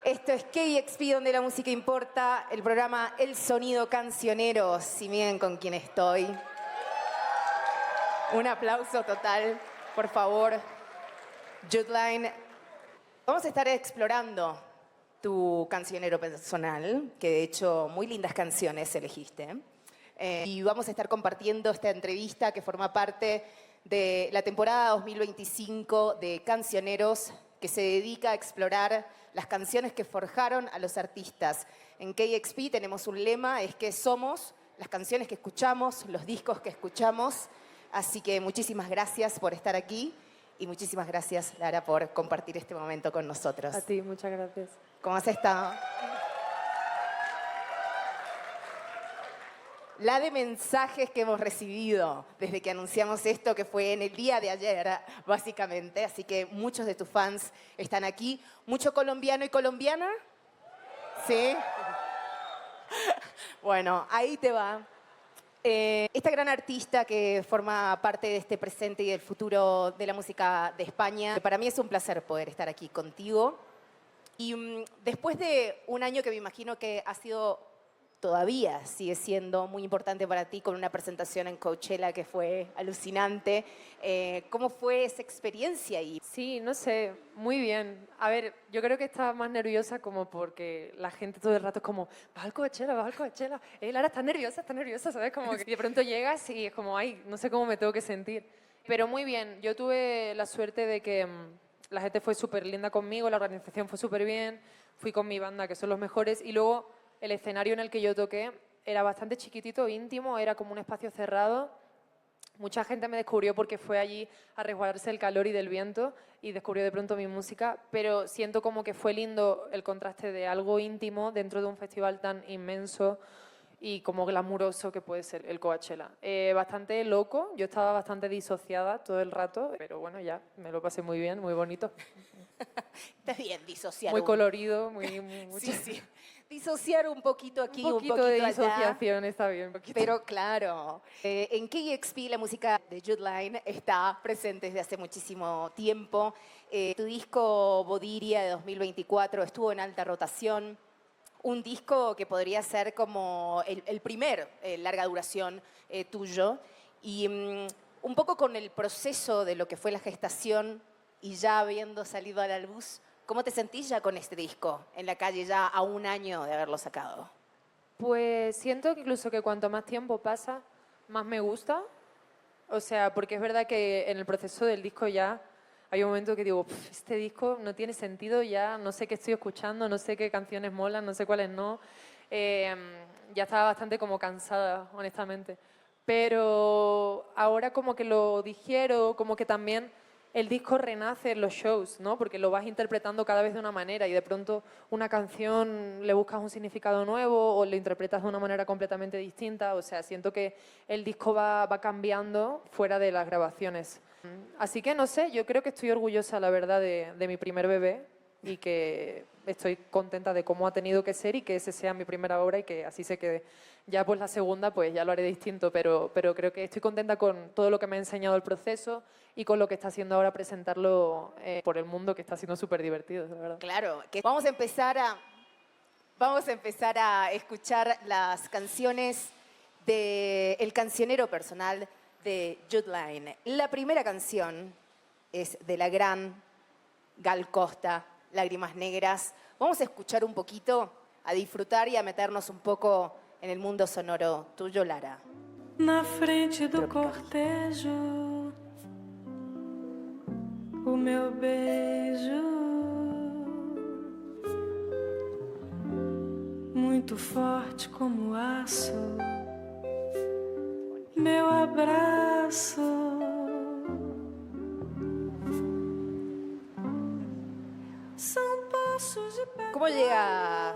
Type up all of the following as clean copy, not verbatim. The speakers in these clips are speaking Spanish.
Esto es KXP, donde la música importa, el programa El Sonido Cancionero. Si miren con quién estoy. Un aplauso total, por favor. Judline. Vamos a estar explorando tu cancionero personal, que de hecho muy lindas canciones elegiste. Y vamos a estar compartiendo esta entrevista que forma parte de la temporada 2025 de Cancioneros, que se dedica a explorar las canciones que forjaron a los artistas. En KXP tenemos un lema, es que somos las canciones que escuchamos, los discos que escuchamos. Así que muchísimas gracias por estar aquí y muchísimas gracias, Lara, por compartir este momento con nosotros. A ti, muchas gracias. ¿Cómo has estado? La de mensajes que hemos recibido desde que anunciamos esto, que fue en el día de ayer, básicamente. Así que muchos de tus fans están aquí. ¿Mucho colombiano y colombiana? ¿Sí? Bueno, ahí te va. Esta gran artista que forma parte de este presente y del futuro de la música de España, para mí es un placer poder estar aquí contigo. Y después de un año que me imagino que ha sido, todavía sigue siendo muy importante para ti, con una presentación en Coachella que fue alucinante. ¿Cómo fue esa experiencia ahí? Sí, no sé, muy bien. A ver, yo creo que estaba más nerviosa como porque la gente todo el rato es como, vas al Coachella, vas al Coachella. Lara, estás nerviosa, ¿sabes? Como que de pronto llegas y es como, ay, no sé cómo me tengo que sentir. Pero muy bien, yo tuve la suerte de que la gente fue súper linda conmigo, la organización fue súper bien, fui con mi banda, que son los mejores, y luego el escenario en el que yo toqué era bastante chiquitito, íntimo, era como un espacio cerrado. Mucha gente me descubrió porque fue allí a resguardarse del calor y del viento y descubrió de pronto mi música, pero siento como que fue lindo el contraste de algo íntimo dentro de un festival tan inmenso y como glamuroso que puede ser el Coachella. Bastante loco, yo estaba bastante disociada todo el rato, pero bueno, ya, me lo pasé muy bien, muy bonito. Está bien disociar. Muy colorido, muy Sí, sí. Disociar un poquito aquí, un poquito de allá. disociación, está bien. Pero claro, en KXP la música de Judline está presente desde hace muchísimo tiempo. Tu disco Bodiria de 2024 estuvo en alta rotación. Un disco que podría ser como el primer larga duración tuyo. Y un poco con el proceso de lo que fue la gestación y ya habiendo salido a la luz, ¿cómo te sentís ya con este disco en la calle ya a un año de haberlo sacado? Pues siento que incluso que cuanto más tiempo pasa, más me gusta. O sea, porque es verdad que en el proceso del disco ya hay un momento que digo, este disco no tiene sentido ya, no sé qué estoy escuchando, no sé qué canciones molan, no sé cuáles no. Ya estaba bastante como cansada, honestamente. Pero ahora como que lo digiero, como que también el disco renace en los shows, ¿no? Porque lo vas interpretando cada vez de una manera y de pronto una canción le buscas un significado nuevo o lo interpretas de una manera completamente distinta. O sea, siento que el disco va cambiando fuera de las grabaciones. Así que no sé, yo creo que estoy orgullosa, la verdad, de mi primer bebé y que estoy contenta de cómo ha tenido que ser y que ese sea mi primera obra y que así se quede. Ya pues la segunda pues ya lo haré distinto, pero creo que estoy contenta con todo lo que me ha enseñado el proceso y con lo que está haciendo ahora presentarlo por el mundo, que está siendo súper divertido, la verdad. Claro, que vamos a empezar a escuchar las canciones del cancionero personal de Judline. La primera canción es de la gran Gal Costa, Lágrimas Negras. Vamos a escuchar un poquito, a disfrutar y a meternos un poco en el mundo sonoro tuyo, Lara. Na frente do cortejo, o meu beijo, muito forte como aço, meu abraço. ¿Cómo llega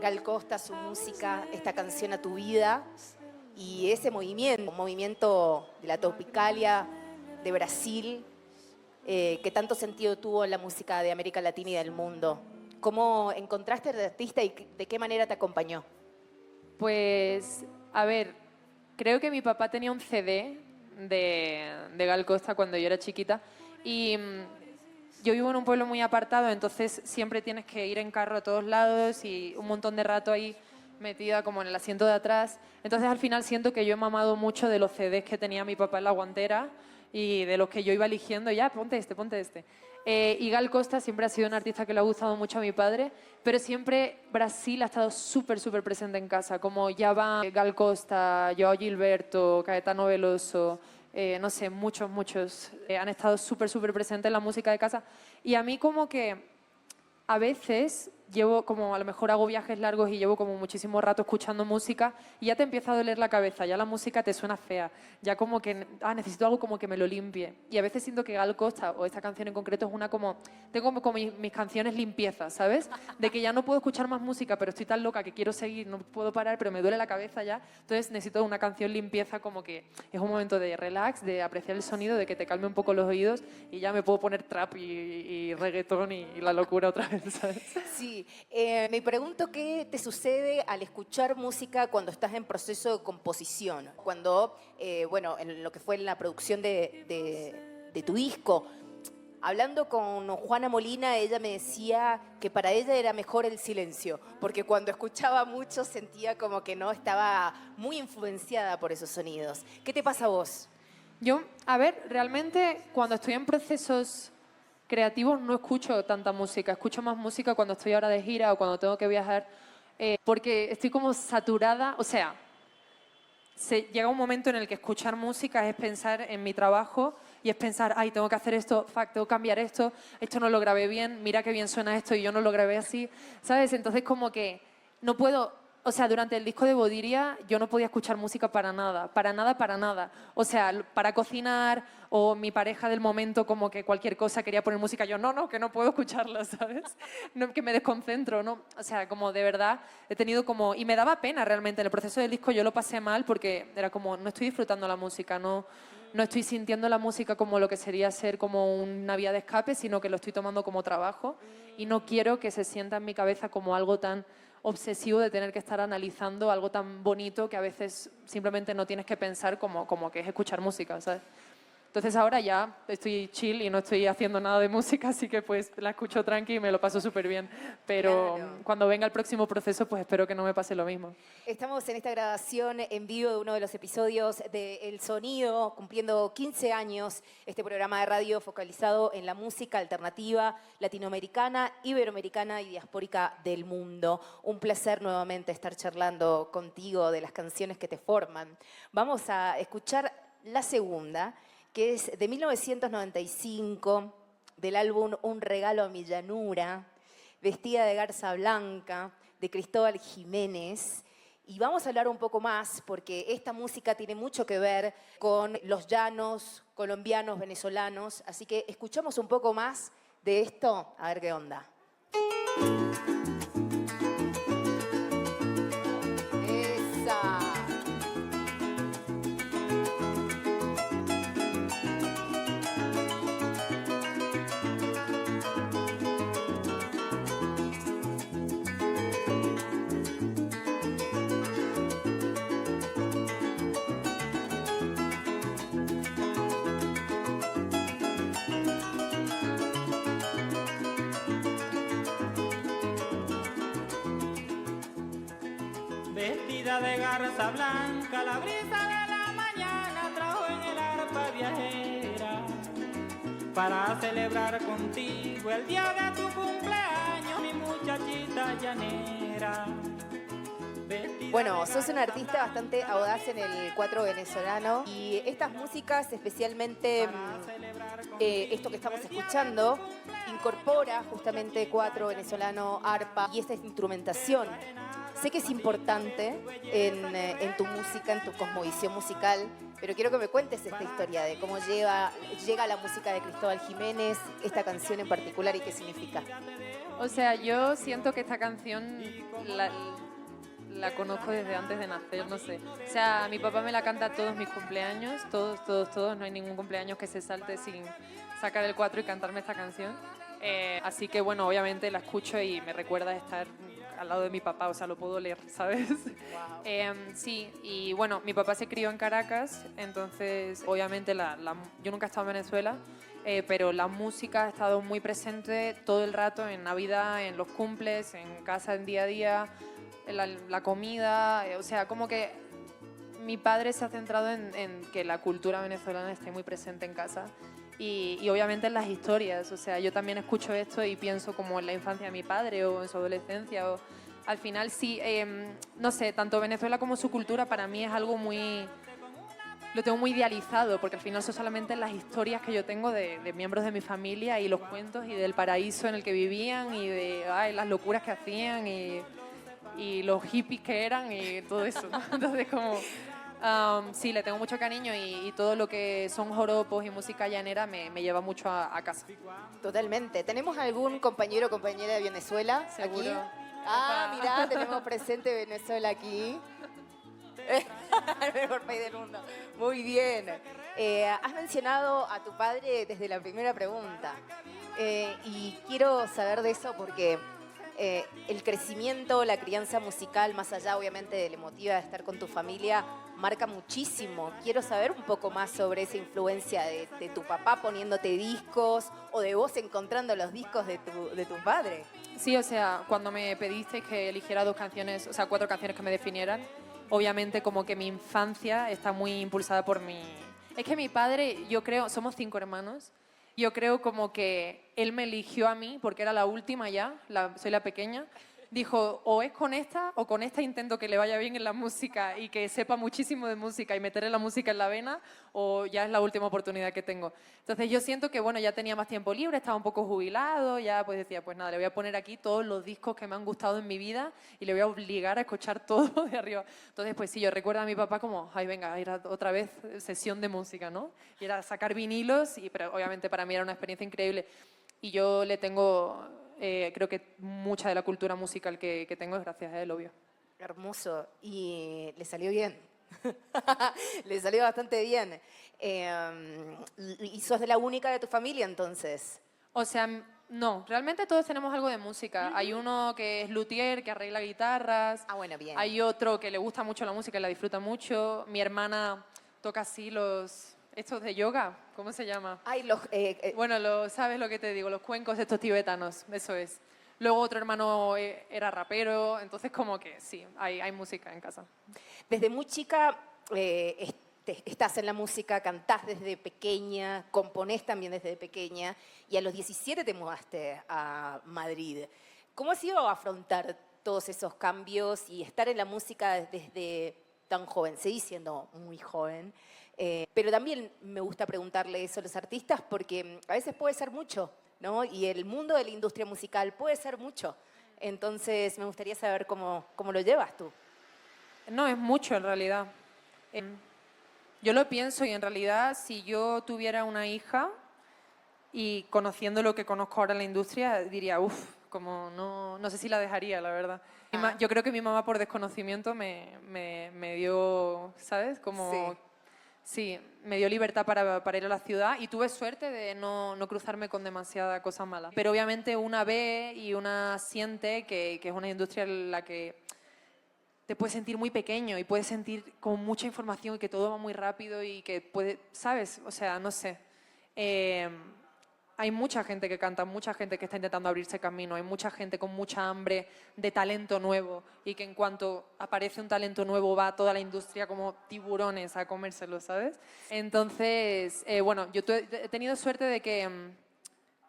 Gal Costa, su música, esta canción a tu vida y ese movimiento, un movimiento de la Tropicalia de Brasil, que tanto sentido tuvo en la música de América Latina y del mundo? ¿Cómo encontraste al artista y de qué manera te acompañó? Pues, a ver, creo que mi papá tenía un CD de Gal Costa cuando yo era chiquita y yo vivo en un pueblo muy apartado, entonces siempre tienes que ir en carro a todos lados y un montón de rato ahí metida como en el asiento de atrás. Entonces al final siento que yo he mamado mucho de los CDs que tenía mi papá en la guantera y de los que yo iba eligiendo, ya, ponte este, ponte este. Y Gal Costa siempre ha sido un artista que le ha gustado mucho a mi padre, pero siempre Brasil ha estado súper, súper presente en casa, como Yavan, Gal Costa, João Gilberto, Caetano Veloso, no sé, muchos han estado súper, súper presentes en la música de casa. Y a mí como que a veces llevo como, a lo mejor hago viajes largos y llevo como muchísimo rato escuchando música y ya te empieza a doler la cabeza, ya la música te suena fea, ya como que necesito algo como que me lo limpie. Y a veces siento que Gal Costa, o esta canción en concreto, es una como, tengo como mis canciones limpiezas, ¿sabes? De que ya no puedo escuchar más música, pero estoy tan loca que quiero seguir, no puedo parar, pero me duele la cabeza ya. Entonces necesito una canción limpieza, como que es un momento de relax, de apreciar el sonido, de que te calme un poco los oídos y ya me puedo poner trap y reggaetón y la locura otra vez, ¿sabes? Sí, me pregunto qué te sucede al escuchar música cuando estás en proceso de composición, cuando, bueno, en lo que fue la producción de tu disco. Hablando con Juana Molina, ella me decía que para ella era mejor el silencio, porque cuando escuchaba mucho sentía como que no estaba muy influenciada por esos sonidos. ¿Qué te pasa a vos? Yo, a ver, realmente cuando estoy en procesos creativos no escucho tanta música, escucho más música cuando estoy ahora de gira o cuando tengo que viajar, porque estoy como saturada, o sea, llega un momento en el que escuchar música es pensar en mi trabajo y es pensar, ay, tengo que hacer esto, fuck, tengo que cambiar esto no lo grabé bien, mira qué bien suena esto y yo no lo grabé así, ¿sabes? Entonces como que no puedo. O sea, durante el disco de Bodiria yo no podía escuchar música para nada, para nada, para nada. O sea, para cocinar o mi pareja del momento como que cualquier cosa quería poner música, yo no, que no puedo escucharla, ¿sabes? No, que me desconcentro, ¿no? O sea, como de verdad he tenido como... Y me daba pena realmente, en el proceso del disco yo lo pasé mal porque era como, no estoy disfrutando la música, no estoy sintiendo la música como lo que sería ser como una vía de escape, sino que lo estoy tomando como trabajo y no quiero que se sienta en mi cabeza como algo tan obsesivo de tener que estar analizando algo tan bonito que a veces simplemente no tienes que pensar como que es escuchar música, ¿sabes? Entonces ahora ya estoy chill y no estoy haciendo nada de música, así que pues la escucho tranqui y me lo paso súper bien. Pero Claro. cuando venga el próximo proceso, pues espero que no me pase lo mismo. Estamos en esta grabación en vivo de uno de los episodios de El Sonido, cumpliendo 15 años, este programa de radio focalizado en la música alternativa latinoamericana, iberoamericana y diaspórica del mundo. Un placer nuevamente estar charlando contigo de las canciones que te forman. Vamos a escuchar la segunda, que es de 1995, del álbum Un regalo a mi llanura, Vestida de garza blanca, de Cristóbal Jiménez. Y vamos a hablar un poco más, porque esta música tiene mucho que ver con los llanos colombianos, venezolanos. Así que escuchamos un poco más de esto, a ver qué onda. Esa. Vestida de garza blanca, la brisa de la mañana trajo en el arpa viajera para celebrar contigo el día de tu cumpleaños, mi muchachita llanera. Bueno, sos un artista bastante audaz en el cuatro venezolano y estas músicas, especialmente esto que estamos escuchando, incorpora justamente cuatro venezolano, arpa y esta instrumentación. Sé que es importante en tu música, en tu cosmovisión musical, pero quiero que me cuentes esta historia de cómo llega la música de Cristóbal Jiménez, esta canción en particular y qué significa. O sea, yo siento que esta canción la conozco desde antes de nacer, no sé. O sea, mi papá me la canta todos mis cumpleaños, todos. No hay ningún cumpleaños que se salte sin sacar el 4 y cantarme esta canción. Así que, bueno, obviamente la escucho y me recuerda estar al lado de mi papá, o sea, lo puedo leer, ¿sabes? Wow. Sí, y bueno, mi papá se crió en Caracas, entonces, obviamente, yo nunca he estado en Venezuela pero la música ha estado muy presente todo el rato en Navidad, en los cumples, en casa, en día a día, en la comida, o sea, como que mi padre se ha centrado en que la cultura venezolana esté muy presente en casa y obviamente en las historias, o sea, yo también escucho esto y pienso como en la infancia de mi padre o en su adolescencia, o al final sí, no sé, tanto Venezuela como su cultura para mí es algo muy... Lo tengo muy idealizado, porque al final son solamente las historias que yo tengo de miembros de mi familia y los cuentos y del paraíso en el que vivían y de las locuras que hacían y los hippies que eran y todo eso, ¿no? Entonces como... sí, le tengo mucho cariño y todo lo que son joropos y música llanera me lleva mucho a casa. Totalmente. ¿Tenemos algún compañero o compañera de Venezuela Seguro. aquí? Ah, mirá, tenemos presente Venezuela aquí. El mejor país del mundo. Muy bien. Has mencionado a tu padre desde la primera pregunta. Y quiero saber de eso porque el crecimiento, la crianza musical, más allá obviamente de la emotiva de estar con tu familia, marca muchísimo. Quiero saber un poco más sobre esa influencia de tu papá poniéndote discos o de vos encontrando los discos de tu padre. Sí, o sea, cuando me pediste que eligiera 2 canciones, o sea, 4 canciones que me definieran, obviamente como que mi infancia está muy impulsada por mi... Es que mi padre, yo creo, somos 5 hermanos, yo creo como que él me eligió a mí porque era la última ya, soy la pequeña. Dijo, o es con esta o con esta intento que le vaya bien en la música y que sepa muchísimo de música y meterle la música en la vena, o ya es la última oportunidad que tengo. Entonces yo siento que, bueno, ya tenía más tiempo libre, estaba un poco jubilado, ya pues decía, pues nada, le voy a poner aquí todos los discos que me han gustado en mi vida y le voy a obligar a escuchar todo de arriba. Entonces, pues sí, yo recuerdo a mi papá como, ay, venga, era otra vez sesión de música, ¿no? Y era sacar vinilos, pero obviamente para mí era una experiencia increíble. Y yo le tengo... creo que mucha de la cultura musical que tengo es gracias a él, obvio. Hermoso. Y le salió bien. Le salió bastante bien. ¿Y sos de la única de tu familia entonces? O sea, no, realmente todos tenemos algo de música. Hay uno que es luthier, que arregla guitarras. Ah, bueno, bien. Hay otro que le gusta mucho la música y la disfruta mucho. Mi hermana toca así estos de yoga, ¿cómo se llama? Ay, Bueno, ¿sabes lo que te digo? Los cuencos estos tibetanos, eso es. Luego otro hermano era rapero, entonces como que sí, hay música en casa. desde muy chica estás en la música, cantás desde pequeña, componés también desde pequeña y a los 17 te mudaste a Madrid. ¿Cómo ha sido afrontar todos esos cambios y estar en la música desde tan joven? Seguís siendo muy joven. Pero también me gusta preguntarle eso a los artistas porque a veces puede ser mucho, ¿no? Y el mundo de la industria musical puede ser mucho. Entonces me gustaría saber cómo lo llevas tú. No, es mucho en realidad. Yo lo pienso y en realidad si yo tuviera una hija y conociendo lo que conozco ahora en la industria, diría, uff, como no sé si la dejaría, la verdad. Yo creo que mi mamá por desconocimiento me dio, ¿sabes? Como... Sí. Sí, me dio libertad para ir a la ciudad y tuve suerte de no cruzarme con demasiada cosa mala. Pero obviamente una ve y una siente que es una industria en la que te puedes sentir muy pequeño y puedes sentir con mucha información y que todo va muy rápido y que puede, ¿sabes? O sea, no sé. Hay mucha gente que canta, mucha gente que está intentando abrirse camino, hay mucha gente con mucha hambre de talento nuevo y que en cuanto aparece un talento nuevo va toda la industria como tiburones a comérselo, ¿sabes? Entonces, bueno, yo he tenido suerte de que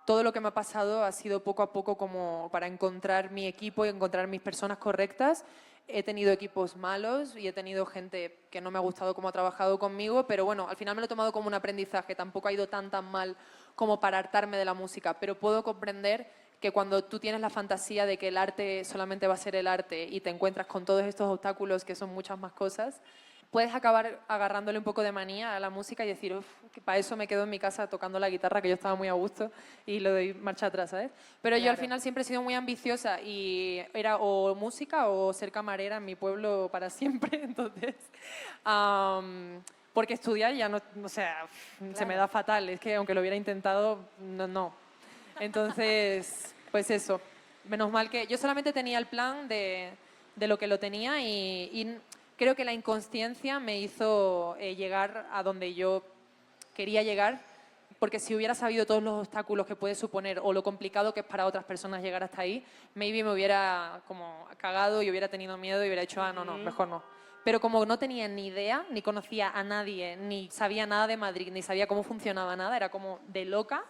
todo lo que me ha pasado ha sido poco a poco como para encontrar mi equipo y encontrar mis personas correctas. He tenido equipos malos y he tenido gente que no me ha gustado cómo ha trabajado conmigo, pero bueno, al final me lo he tomado como un aprendizaje, tampoco ha ido tan mal como para hartarme de la música, pero puedo comprender que cuando tú tienes la fantasía de que el arte solamente va a ser el arte y te encuentras con todos estos obstáculos que son muchas más cosas, puedes acabar agarrándole un poco de manía a la música y decir, uff, que para eso me quedo en mi casa tocando la guitarra, que yo estaba muy a gusto y lo doy marcha atrás, ¿sabes? Pero yo al final siempre he sido muy ambiciosa y era o música o ser camarera en mi pueblo para siempre, entonces... porque estudiar ya no, o sea, se me da fatal, es que aunque lo hubiera intentado, no. Entonces, pues eso, menos mal que yo solamente tenía el plan de lo que lo tenía y creo que la inconsciencia me hizo llegar a donde yo quería llegar, porque si hubiera sabido todos los obstáculos que puede suponer o lo complicado que es para otras personas llegar hasta ahí, maybe me hubiera como cagado y hubiera tenido miedo y hubiera dicho, no, mejor no. Pero como no tenía ni idea, ni conocía a nadie, ni sabía nada de Madrid, ni sabía cómo funcionaba nada, era como de loca,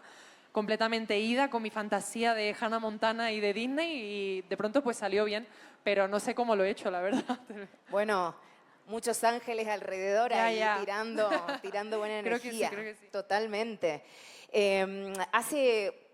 completamente ida con mi fantasía de Hannah Montana y de Disney y de pronto pues salió bien, pero no sé cómo lo he hecho, la verdad. Bueno, muchos ángeles alrededor ahí Ya. tirando buena Creo que sí, energía. creo que sí. Totalmente. Hace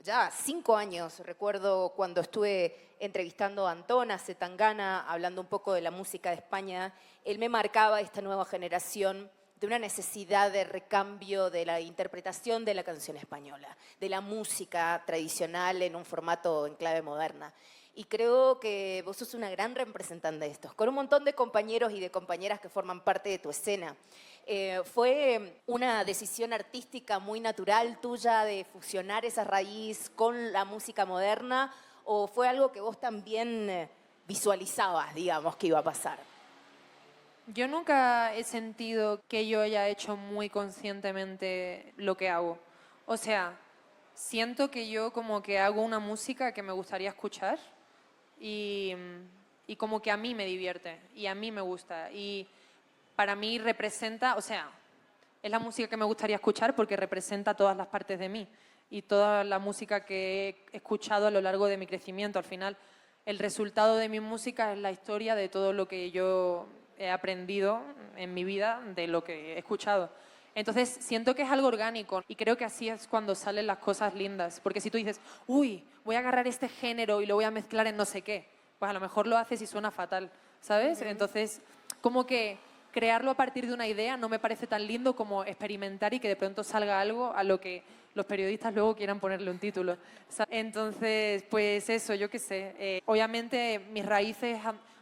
ya 5 años, recuerdo cuando estuve entrevistando a Antona Zetangana, hablando un poco de la música de España, él me marcaba esta nueva generación de una necesidad de recambio de la interpretación de la canción española, de la música tradicional en un formato en clave moderna. Y creo que vos sos una gran representante de estos, con un montón de compañeros y de compañeras que forman parte de tu escena. ¿Fue una decisión artística muy natural tuya de fusionar esa raíz con la música moderna o fue algo que vos también visualizabas, digamos, que iba a pasar? Yo nunca he sentido que yo haya hecho muy conscientemente lo que hago. O sea, siento que yo como que hago una música que me gustaría escuchar y como que a mí me divierte y a mí me gusta. Y para mí representa, o sea, es la música que me gustaría escuchar porque representa todas las partes de mí y toda la música que he escuchado a lo largo de mi crecimiento. Al final, el resultado de mi música es la historia de todo lo que yo he aprendido en mi vida, de lo que he escuchado. Entonces, siento que es algo orgánico y creo que así es cuando salen las cosas lindas. Porque si tú dices, uy, voy a agarrar este género y lo voy a mezclar en no sé qué, pues a lo mejor lo haces y suena fatal, ¿sabes? Entonces, como que crearlo a partir de una idea no me parece tan lindo como experimentar y que de pronto salga algo a lo que los periodistas luego quieran ponerle un título. Entonces, pues eso, yo qué sé. Obviamente mis raíces...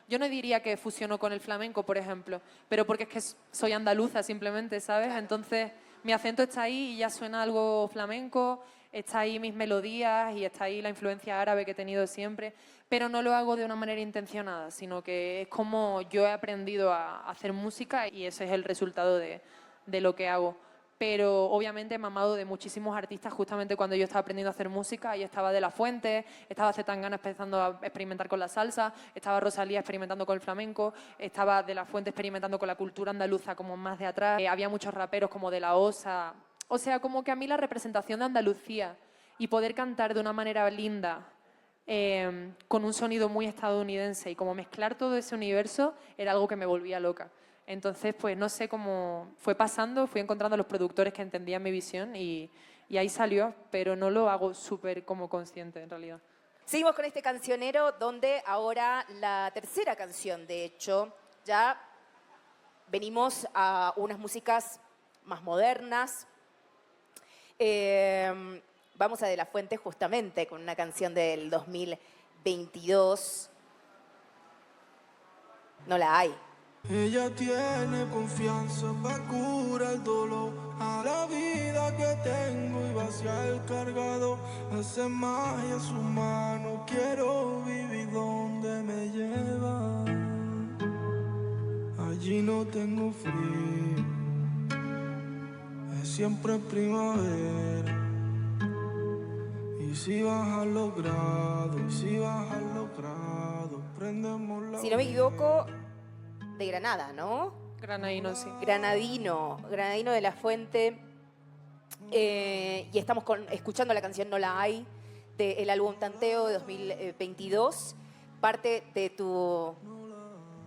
Yo no diría que fusionó con el flamenco, por ejemplo, pero porque es que soy andaluza simplemente, ¿sabes? Claro. Entonces mi acento está ahí y ya suena algo flamenco, está ahí mis melodías y está ahí la influencia árabe que he tenido siempre, pero no lo hago de una manera intencionada, sino que es como yo he aprendido a hacer música y ese es el resultado de lo que hago. Pero obviamente he mamado de muchísimos artistas justamente cuando yo estaba aprendiendo a hacer música y estaba De La Fuente, estaba Zetangana empezando a experimentar con la salsa, estaba Rosalía experimentando con el flamenco, estaba De La Fuente experimentando con la cultura andaluza como más de atrás, había muchos raperos como De La Osa, o sea, como que a mí la representación de Andalucía y poder cantar de una manera linda, con un sonido muy estadounidense y como mezclar todo ese universo era algo que me volvía loca. Entonces, pues no sé cómo fue pasando, fui encontrando a los productores que entendían mi visión y ahí salió, pero no lo hago súper como consciente en realidad. Seguimos con este cancionero donde ahora la tercera canción, de hecho, ya venimos a unas músicas más modernas. Vamos a De La Fuente justamente con una canción del 2022. No la hay. Ella tiene confianza para curar el dolor a la vida que tengo y vaciar el cargado. Hace magia su mano, quiero vivir donde me lleva. Allí no tengo frío, es siempre primavera. Y si bajan los grados, y si bajan los grados, prendemos la... Si no me equivoco, de Granada, ¿no? Granadino, sí. Granadino de La Fuente. Y estamos escuchando la canción No la hay, del álbum Tanteo de 2022. Parte de tu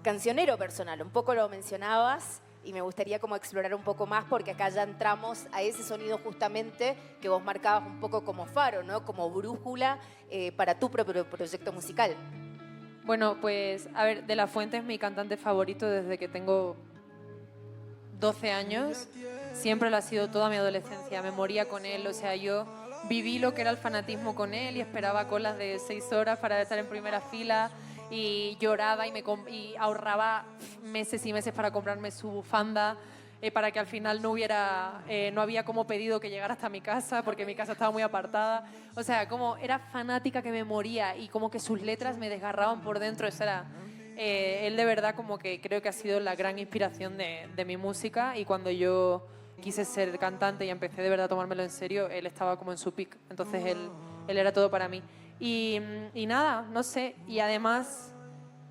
cancionero personal. Un poco lo mencionabas y me gustaría como explorar un poco más porque acá ya entramos a ese sonido justamente que vos marcabas un poco como faro, ¿no? Como brújula para tu propio proyecto musical. Bueno, pues, a ver, De La Fuente es mi cantante favorito desde que tengo 12 años. Siempre lo ha sido toda mi adolescencia. Me moría con él. O sea, yo viví lo que era el fanatismo con él y esperaba colas de 6 horas para estar en primera fila y lloraba y ahorraba meses y meses para comprarme su bufanda. Para que al final no había como pedido que llegara hasta mi casa, porque mi casa estaba muy apartada. O sea, como era fanática que me moría y como que sus letras me desgarraban por dentro. Eso era, él de verdad como que creo que ha sido la gran inspiración de mi música y cuando yo quise ser cantante y empecé de verdad a tomármelo en serio, él estaba como en su peak. Entonces él era todo para mí. Y nada, no sé. Y además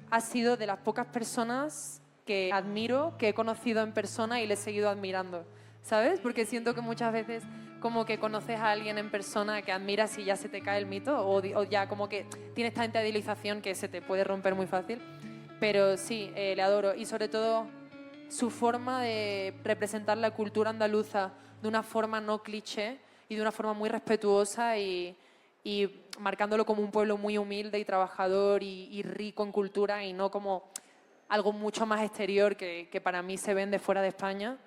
ha sido de las pocas personas que admiro, que he conocido en persona y le he seguido admirando, ¿sabes? Porque siento que muchas veces como que conoces a alguien en persona que admiras y ya se te cae el mito o ya como que tienes tanta idealización que se te puede romper muy fácil. Pero sí, le adoro. Y sobre todo su forma de representar la cultura andaluza de una forma no cliché y de una forma muy respetuosa y marcándolo como un pueblo muy humilde y trabajador y rico en cultura y no como algo mucho más exterior que para mí se vende fuera de España.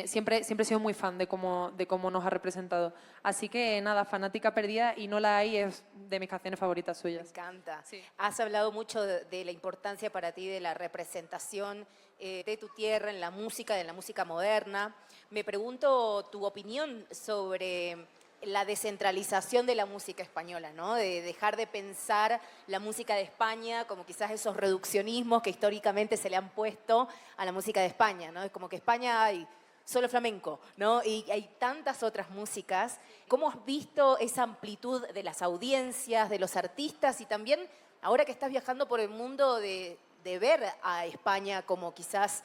Siempre he sido muy fan de cómo nos ha representado. Así que nada, fanática perdida y No la hay es de mis canciones favoritas suyas. Me encanta. Sí. Has hablado mucho de la importancia para ti de la representación de tu tierra en la música moderna. Me pregunto tu opinión sobre la descentralización de la música española, ¿no? De dejar de pensar la música de España como quizás esos reduccionismos que históricamente se le han puesto a la música de España, ¿no? Es como que España hay solo flamenco, ¿no? Y hay tantas otras músicas. ¿Cómo has visto esa amplitud de las audiencias, de los artistas y también ahora que estás viajando por el mundo de ver a España como quizás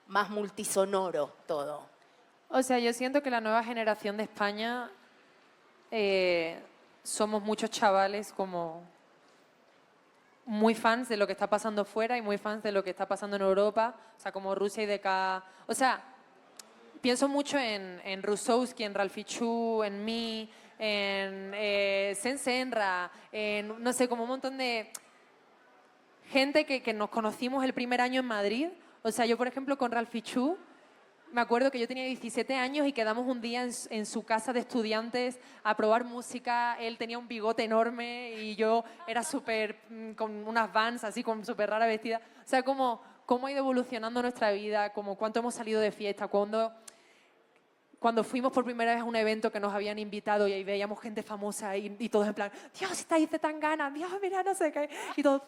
más multisonoro todo? O sea, yo siento que la nueva generación de España somos muchos chavales como muy fans de lo que está pasando fuera y muy fans de lo que está pasando en Europa, o sea, como Rusia y DK. O sea, pienso mucho en Rusowski, en Ralfichu, en mí, en Sensenra, en, no sé, como un montón de gente que nos conocimos el primer año en Madrid. O sea, yo, por ejemplo, con Ralfichu, me acuerdo que yo tenía 17 años y quedamos un día en su casa de estudiantes a probar música. Él tenía un bigote enorme y yo era súper, con unas Vans así, con súper rara vestida. O sea, cómo ha ido evolucionando nuestra vida, como cuánto hemos salido de fiesta, cuando fuimos por primera vez a un evento que nos habían invitado y ahí veíamos gente famosa y todos en plan, Dios, esta dice tan gana, Dios, mira, no sé qué. Y todos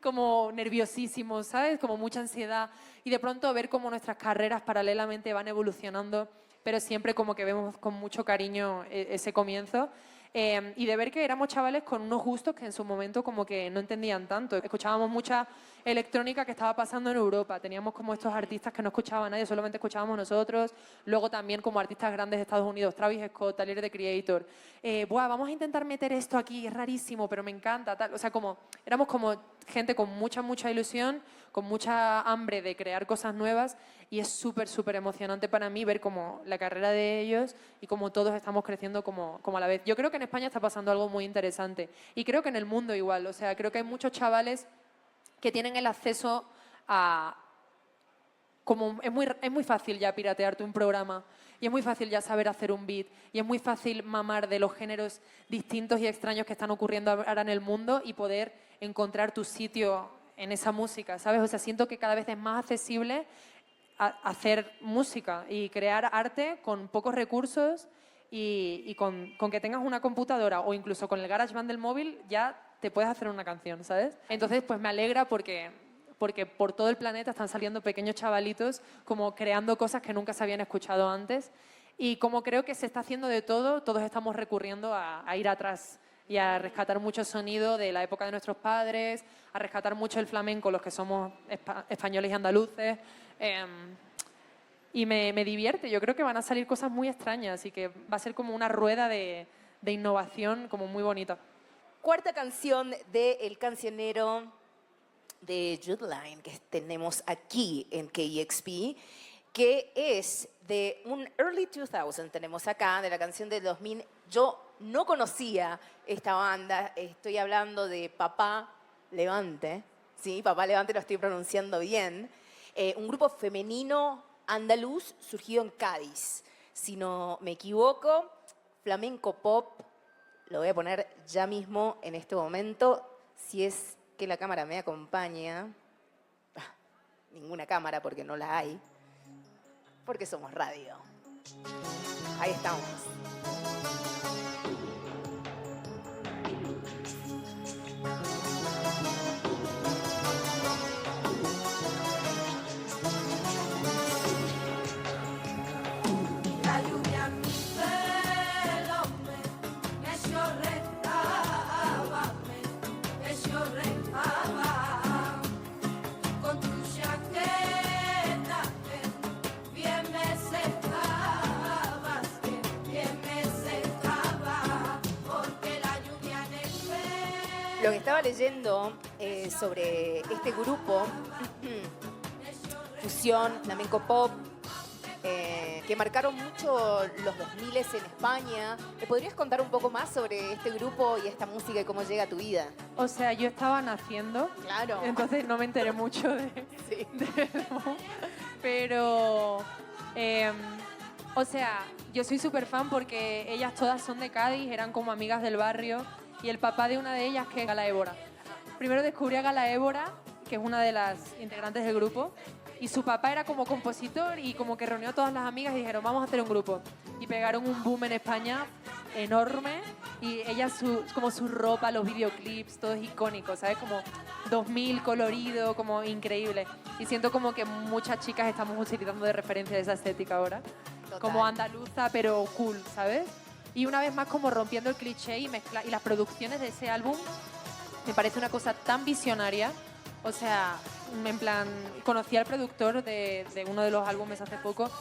como nerviosísimos, ¿sabes? Como mucha ansiedad. Y de pronto ver cómo nuestras carreras paralelamente van evolucionando, pero siempre como que vemos con mucho cariño ese comienzo. Y de ver que éramos chavales con unos gustos que en su momento como que no entendían tanto. Escuchábamos mucha electrónica que estaba pasando en Europa. Teníamos como estos artistas que no escuchaba nadie, solamente escuchábamos nosotros. Luego también como artistas grandes de Estados Unidos, Travis Scott, Tyler, The Creator. Vamos a intentar meter esto aquí, es rarísimo, pero me encanta. Tal. O sea, éramos como gente con mucha ilusión, con mucha hambre de crear cosas nuevas y es súper emocionante para mí ver como la carrera de ellos y como todos estamos creciendo como a la vez. Yo creo que en España está pasando algo muy interesante y creo que en el mundo igual. O sea, creo que hay muchos chavales que tienen el acceso a... es muy fácil ya piratearte un programa y es muy fácil ya saber hacer un beat y es muy fácil mamar de los géneros distintos y extraños que están ocurriendo ahora en el mundo y poder encontrar tu sitio en esa música, ¿sabes? O sea, siento que cada vez es más accesible hacer música y crear arte con pocos recursos y con que tengas una computadora o incluso con el GarageBand del móvil ya te puedes hacer una canción, ¿sabes? Entonces, pues me alegra porque por todo el planeta están saliendo pequeños chavalitos como creando cosas que nunca se habían escuchado antes y como creo que se está haciendo de todo, todos estamos recurriendo a ir atrás y a rescatar mucho sonido de la época de nuestros padres, a rescatar mucho el flamenco, los que somos españoles y andaluces. Y me divierte, yo creo que van a salir cosas muy extrañas y que va a ser como una rueda de innovación como muy bonita. Cuarta canción de El Cancionero de Jude Line que tenemos aquí en KEXP, que es de un early 2000, tenemos acá, de la canción del 2000. Yo no conocía esta banda, estoy hablando de Papá Levante, ¿sí? Papá Levante, lo estoy pronunciando bien. Un grupo femenino andaluz surgido en Cádiz, si no me equivoco, flamenco pop. Lo voy a poner ya mismo en este momento, si es que la cámara me acompaña. Ninguna cámara porque no la hay, porque somos radio. Ahí estamos. Lo que estaba leyendo sobre este grupo, fusión, flamenco pop, que marcaron mucho los 2000 en España. ¿Me podrías contar un poco más sobre este grupo y esta música y cómo llega a tu vida? O sea, yo estaba naciendo, Claro. entonces no me enteré mucho Sí. pero, o sea, yo soy súper fan porque ellas todas son de Cádiz, eran como amigas del barrio, y el papá de una de ellas, que es Gala Évora. Primero descubrí a Gala Évora, que es una de las integrantes del grupo, y su papá era como compositor y como que reunió a todas las amigas y dijeron, vamos a hacer un grupo. Y pegaron un boom en España enorme, y ellas, como su ropa, los videoclips, todo es icónico, ¿sabes? Como 2000 colorido, como increíble. Y siento como que muchas chicas estamos utilizando de referencia esa estética ahora. Total. Como andaluza, pero cool, ¿sabes? Y una vez más como rompiendo el cliché y las producciones de ese álbum me parece una cosa tan visionaria. O sea, en plan, conocí al productor de uno de los álbumes hace poco,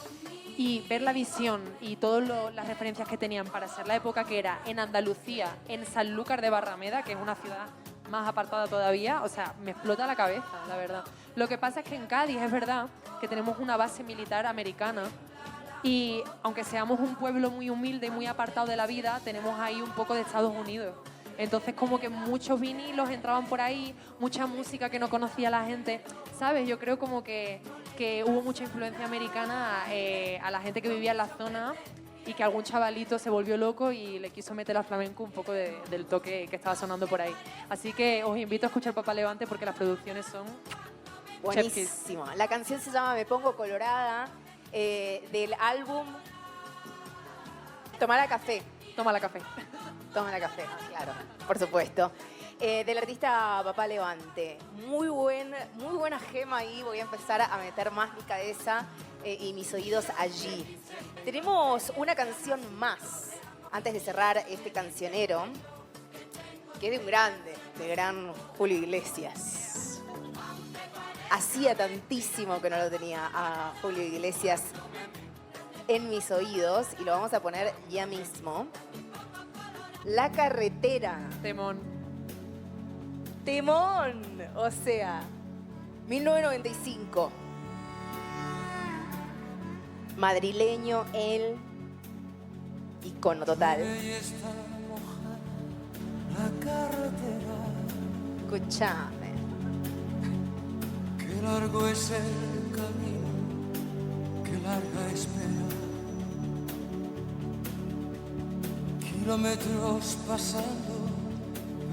y ver la visión y todas las referencias que tenían para ser la época que era en Andalucía, en Sanlúcar de Barrameda, que es una ciudad más apartada todavía, o sea, me explota la cabeza, la verdad. Lo que pasa es que en Cádiz es verdad que tenemos una base militar americana, y aunque seamos un pueblo muy humilde y muy apartado de la vida, tenemos ahí un poco de Estados Unidos. Entonces como que muchos vinilos entraban por ahí, mucha música que no conocía la gente, ¿sabes? Yo creo como que hubo mucha influencia americana a la gente que vivía en la zona, y que algún chavalito se volvió loco y le quiso meter al flamenco un poco del toque que estaba sonando por ahí. Así que os invito a escuchar Papá Levante porque las producciones son chef kiss. Buenísimo. La canción se llama Me Pongo Colorada, del álbum Tomar a Café. Toma la café. Toma la café, claro, por supuesto. Del artista Papá Levante. Muy buena gema ahí. Voy a empezar a meter más mi cabeza y mis oídos allí. Tenemos una canción más antes de cerrar este cancionero, que es de un grande, de gran Julio Iglesias. Hacía tantísimo que no lo tenía a Julio Iglesias en mis oídos, y lo vamos a poner ya mismo. La Carretera. Temón. Temón, o sea, 1995. Madrileño, él, icono total. Ahí está la carretera, Escúchame. qué largo es el camino, qué larga espera. Kilómetros pasando,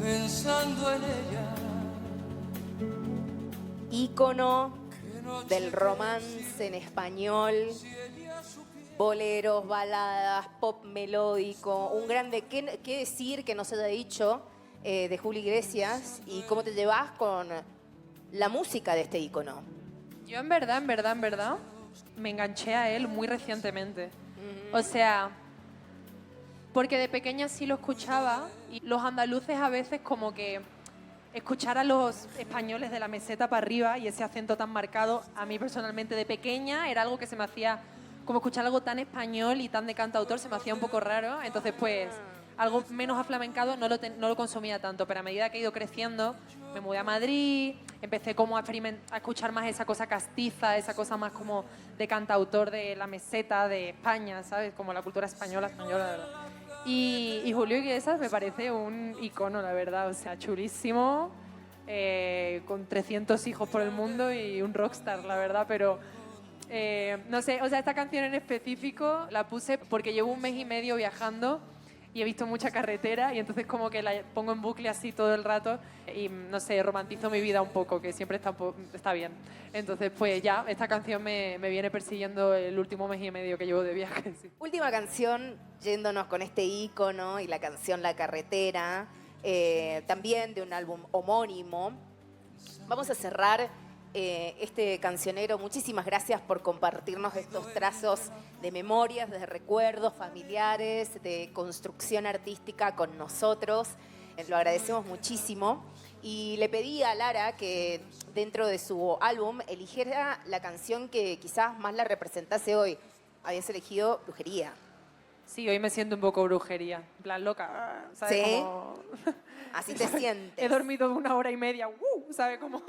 pensando en ella. Ícono del romance en español, boleros, baladas, pop melódico, un grande. ¿Qué decir que no se haya dicho de Julio Iglesias, y cómo te llevas con la música de este ícono? Yo en verdad, me enganché a él muy recientemente. O sea, porque de pequeña sí lo escuchaba, y los andaluces a veces como que escuchar a los españoles de la meseta para arriba y ese acento tan marcado, a mí personalmente de pequeña era algo que se me hacía, como escuchar algo tan español y tan de cantautor, se me hacía un poco raro. Entonces pues algo menos aflamencado no lo consumía tanto, pero a medida que he ido creciendo me mudé a Madrid, empecé como a escuchar más esa cosa castiza, esa cosa más como de cantautor de la meseta de España, ¿sabes? Como la cultura española, la verdad. Y Julio Iglesias me parece un icono, la verdad, o sea, chulísimo, con 300 hijos por el mundo y un rockstar, la verdad, pero no sé, o sea, esta canción en específico la puse porque llevo un mes y medio viajando y he visto mucha carretera, y entonces como que la pongo en bucle así todo el rato y, no sé, romantizo mi vida un poco, que siempre está bien. Entonces pues ya, esta canción me viene persiguiendo el último mes y medio que llevo de viaje. Sí. Última canción, yéndonos con este ícono y la canción La Carretera, también de un álbum homónimo. Vamos a cerrar este cancionero. Muchísimas gracias por compartirnos estos trazos de memorias, de recuerdos familiares, de construcción artística con nosotros. Lo agradecemos muchísimo. Y le pedí a Lara que dentro de su álbum eligiera la canción que quizás más la representase hoy. Habías elegido Brujería. Sí, hoy me siento un poco brujería, en plan loca, ¿sabes? ¿Sí? Como... Así te sientes. He dormido 1 hora y media, ¿sabes? Como...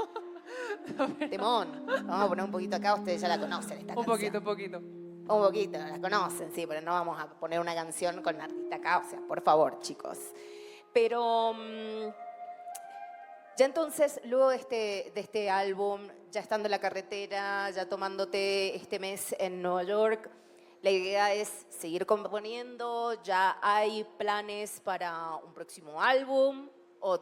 Temón. Vamos a poner un poquito acá, ustedes ya la conocen esta Un canción. poquito, un poquito. Un poquito, la conocen, sí, pero no vamos a poner una canción con la artista acá, o sea, por favor, chicos. Pero ya entonces, luego de este álbum, ya estando en la carretera, ya tomándote este mes en Nueva York, la idea es seguir componiendo, ya hay planes para un próximo álbum, o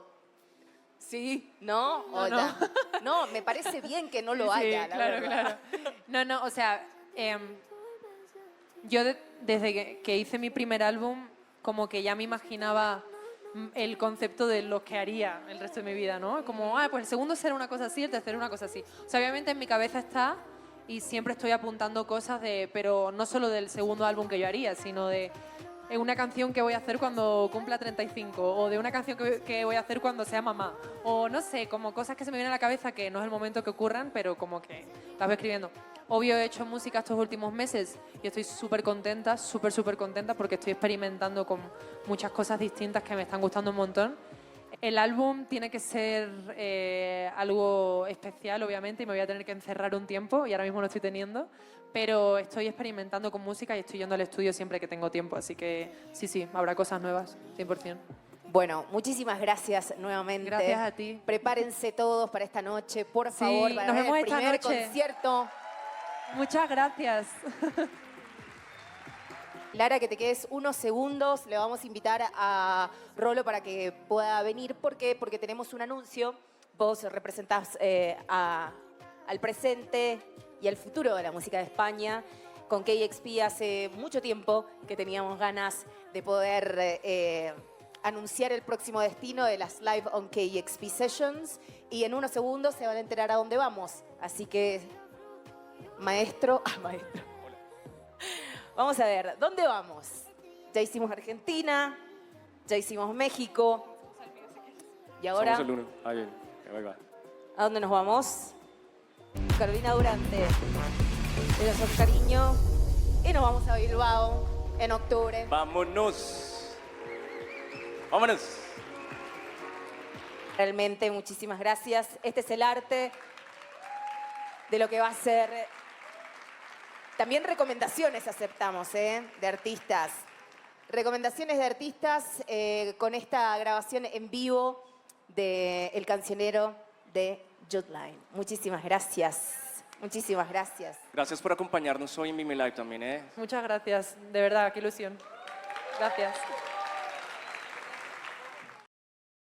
sí, ¿no? O No. ya. No, me parece bien que no lo Sí, haya, la claro, verdad. claro. No, o sea, yo desde que hice mi primer álbum, como que ya me imaginaba el concepto de lo que haría el resto de mi vida, ¿no? Como, pues el segundo será una cosa así, el tercero una cosa así. O sea, obviamente en mi cabeza está y siempre estoy apuntando cosas pero no solo del segundo álbum que yo haría, sino de una canción que voy a hacer cuando cumpla 35 o de una canción que voy a hacer cuando sea mamá o no sé, como cosas que se me vienen a la cabeza que no es el momento que ocurran, pero como que las voy escribiendo. Obvio he hecho música estos últimos meses y estoy súper contenta, súper contenta porque estoy experimentando con muchas cosas distintas que me están gustando un montón. El álbum tiene que ser algo especial, obviamente, y me voy a tener que encerrar un tiempo y ahora mismo lo estoy teniendo, pero estoy experimentando con música y estoy yendo al estudio siempre que tengo tiempo, así que sí, habrá cosas nuevas, 100%. Bueno, muchísimas gracias nuevamente. Gracias a ti. Prepárense todos para esta noche, por Sí, favor, para nos ver vemos el esta primer noche. concierto. Muchas gracias. Lara, que te quedes unos segundos. Le vamos a invitar a Rolo para que pueda venir. ¿Por qué? Porque tenemos un anuncio. Vos representás al presente y al futuro de la música de España. Con KXP hace mucho tiempo que teníamos ganas de poder anunciar el próximo destino de las Live on KXP Sessions. Y en unos segundos se van a enterar a dónde vamos. Así que, maestro. Vamos a ver, ¿dónde vamos? Ya hicimos Argentina, ya hicimos México. Y ahora, Somos el uno. Ahí viene. Ahí va. ¿a dónde nos vamos? Carolina Durante, de Los Cariño. Y nos vamos a Bilbao en octubre. Vámonos. Vámonos. Realmente, muchísimas gracias. Este es el arte de lo que va a ser. También recomendaciones aceptamos, de artistas. Recomendaciones de artistas con esta grabación en vivo de El Cancionero de Jotline. Muchísimas gracias. Muchísimas gracias. Gracias por acompañarnos hoy en Mimi Live también, Muchas gracias, de verdad, qué ilusión. Gracias.